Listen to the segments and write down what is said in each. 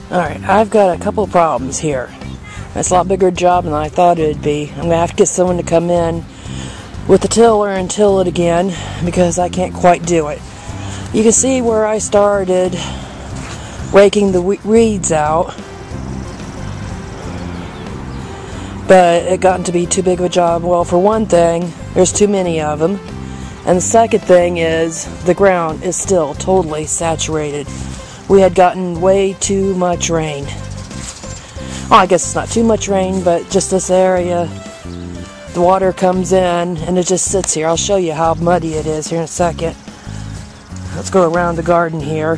Alright, I've got a couple of problems here. It's a lot bigger job than I thought it would be. I'm going to have to get someone to come in with the tiller and till it again because I can't quite do it. You can see where I started raking the weeds out, but it gotten to be too big of a job. Well, for one thing, there's too many of them, and the second thing is the ground is still totally saturated. We had gotten way too much rain. Well, I guess it's not too much rain, but just this area, the water comes in and it just sits here. I'll show you how muddy it is here in a second. Let's go around the garden here.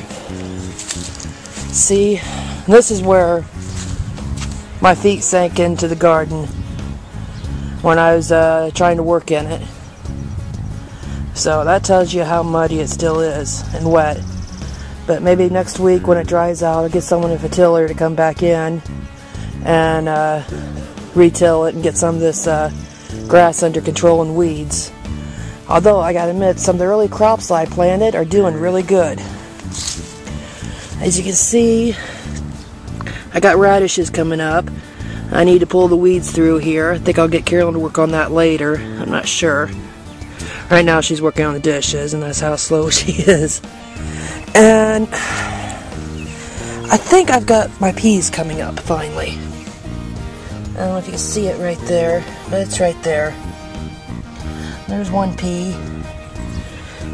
See, this is where my feet sank into the garden when I was trying to work in it. So that tells you how muddy it still is and wet. But maybe next week when it dries out, I'll get someone with a tiller to come back in and ReTill it and get some of this grass under control and weeds. Although I gotta admit, some of the early crops I planted are doing really good. As you can see, I got radishes coming up. I need to pull the weeds through here. I think I'll get Carolyn to work on that later. I'm not sure. Right now she's working on the dishes, and that's how slow she is. And I think I've got my peas coming up finally. I don't know if you can see it right there, but it's right there. There's one pea.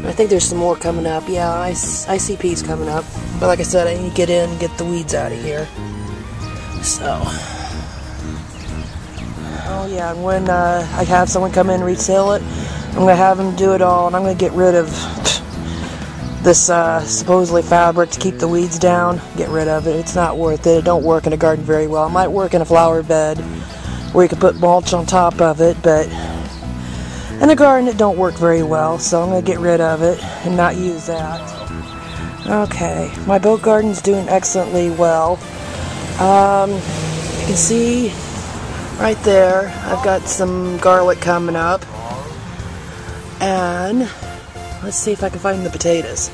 I think there's some more coming up. Yeah, I see peas coming up. But like I said, I need to get in and get the weeds out of here. So, oh yeah, and when I have someone come in and ReTill it, I'm going to have them do it all, and I'm going to get rid of this supposedly fabric to keep the weeds down. Get rid of it. It's not worth it. It don't work in a garden very well. It might work in a flower bed where you can put mulch on top of it, but in a garden it don't work very well, so I'm going to get rid of it and not use that. Okay, my boat garden's doing excellently well. You can see right there I've got some garlic coming up, and let's see if I can find the potatoes.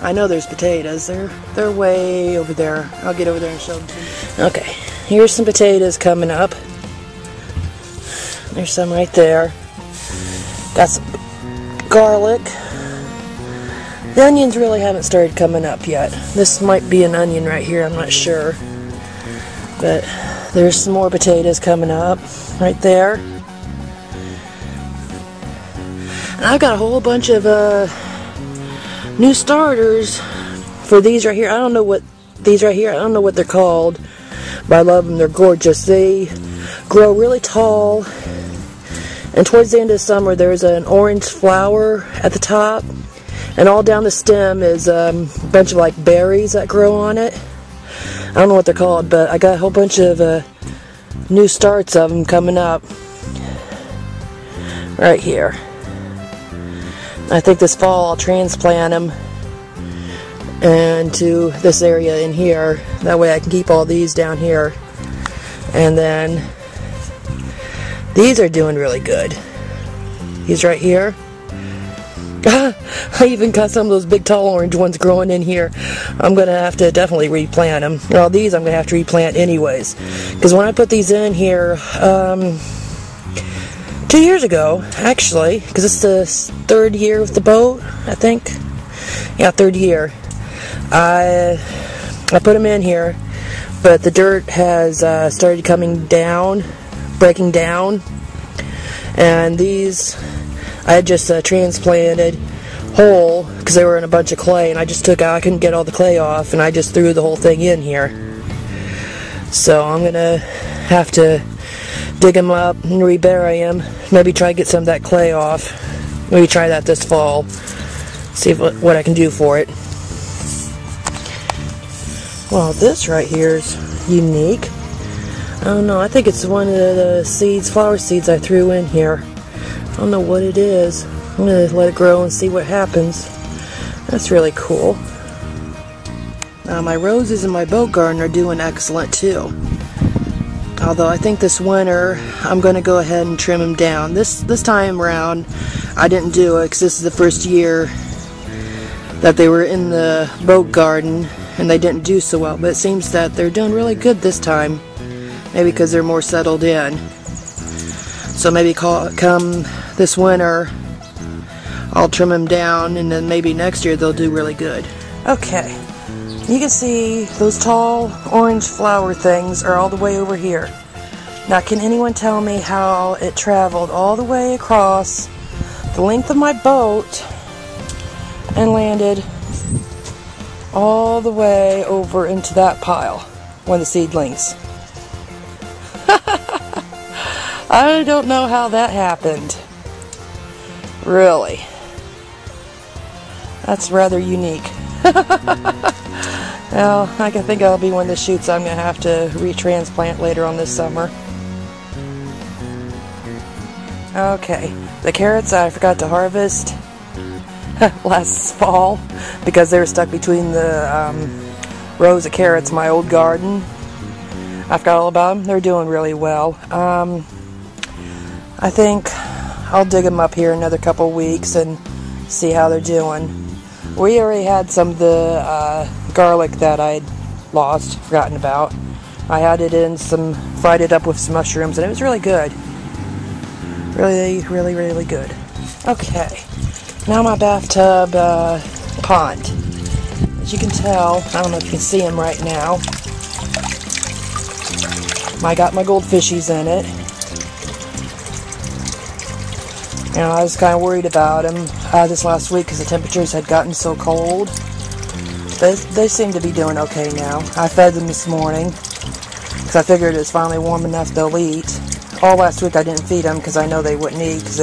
I know there's potatoes. They're way over there. I'll get over there and show them to you. Okay, here's some potatoes coming up. There's some right there. Got some garlic. The onions really haven't started coming up yet. This might be an onion right here, I'm not sure. But there's some more potatoes coming up right there. And I've got a whole bunch of new starters for these right here. I don't know what they're called, but I love them. They're gorgeous. They grow really tall, and towards the end of summer there's an orange flower at the top, and all down the stem is a bunch of like berries that grow on it. I don't know what they're called, but I got a whole bunch of new starts of them coming up right here. I think this fall I'll transplant them into this area in here. That way I can keep all these down here. And then these are doing really good. These right here. I even got some of those big tall orange ones growing in here. I'm going to have to definitely replant them. Well, these I'm going to have to replant anyways. Because when I put these in here 2 years ago, actually, because it's the third year with the boat, I think. Yeah, third year. I put them in here, but the dirt has started coming down, breaking down, and these I had just transplanted whole because they were in a bunch of clay, and I just took out, I couldn't get all the clay off, and I just threw the whole thing in here. So I'm gonna have to dig them up and rebury them. Maybe try to get some of that clay off. Maybe try that this fall. See what I can do for it. Well, this right here is unique. I don't know. I think it's one of the seeds, flower seeds I threw in here. I don't know what it is. I'm going to let it grow and see what happens. That's really cool. Now, my roses in my boat garden are doing excellent too. Although I think this winter I'm going to go ahead and trim them down. This time around I didn't do it because this is the first year that they were in the boat garden, and they didn't do so well, but it seems that they're doing really good this time. Maybe because they're more settled in. So maybe come this winter, I'll trim them down, and then maybe next year they'll do really good. Okay, you can see those tall orange flower things are all the way over here. Now, can anyone tell me how it traveled all the way across the length of my boat and landed all the way over into that pile, one of the seedlings? I don't know how that happened. Really. That's rather unique. Well, I can think that'll be one of the shoots I'm going to have to retransplant later on this summer. Okay, the carrots I forgot to harvest last fall because they were stuck between the rows of carrots in my old garden. I forgot all about them. They're doing really well. I think I'll dig them up here another couple weeks and see how they're doing. We already had some of the garlic that I'd forgotten about. I had it in fried it up with some mushrooms, and it was really good. Really, really, really good. Okay, now my bathtub pond. As you can tell, I don't know if you can see them right now. I got my goldfishies in it. You know, I was kind of worried about them this last week because the temperatures had gotten so cold. They seem to be doing okay now. I fed them this morning because I figured it was finally warm enough they'll eat. All last week I didn't feed them because I know they wouldn't eat because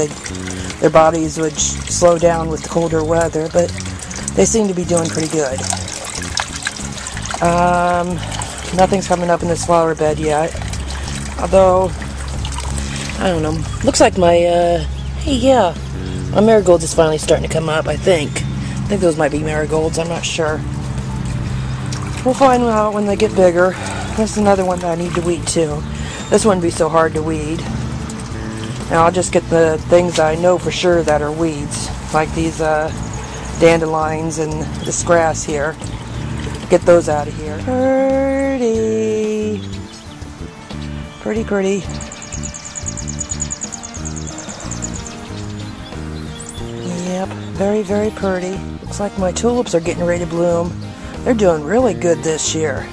their bodies would slow down with the colder weather, but they seem to be doing pretty good. Nothing's coming up in this flower bed yet, although I don't know. Looks like my my marigolds is finally starting to come up. I think those might be marigolds. I'm not sure. We'll find out when they get bigger. That's another one that I need to weed too. This wouldn't be so hard to weed. Now I'll just get the things I know for sure that are weeds, like these dandelions and this grass here. Get those out of here. Pretty. Pretty, pretty. Yep, very, very pretty. Looks like my tulips are getting ready to bloom. They're doing really good this year.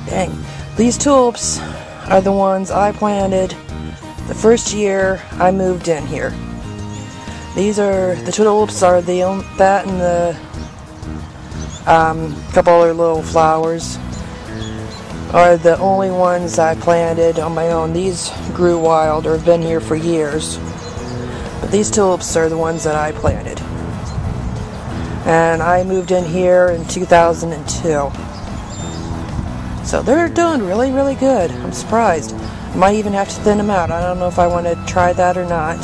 Dang. These tulips are the ones I planted the first year I moved in here. These are, the tulips are that and the couple other little flowers are the only ones I planted on my own. These grew wild or have been here for years. But these tulips are the ones that I planted. And I moved in here in 2002. So they're doing really, really good. I'm surprised. I might even have to thin them out. I don't know if I want to try that or not.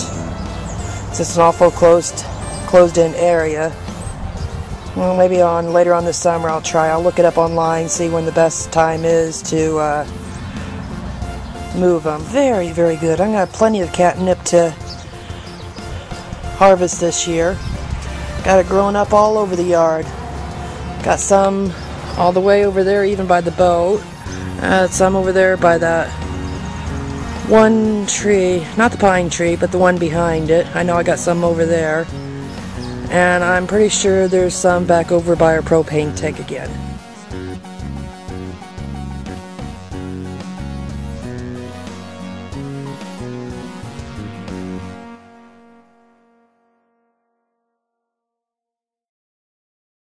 It's an awful closed-in area. Well, maybe later on this summer I'll try. I'll look it up online, see when the best time is to move them. Very, very good. I'm going to have plenty of catnip to harvest this year. Got it growing up all over the yard. Got some all the way over there, even by the boat. Some over there by that one tree, not the pine tree, but the one behind it. I know I got some over there. And I'm pretty sure there's some back over by our propane tank again.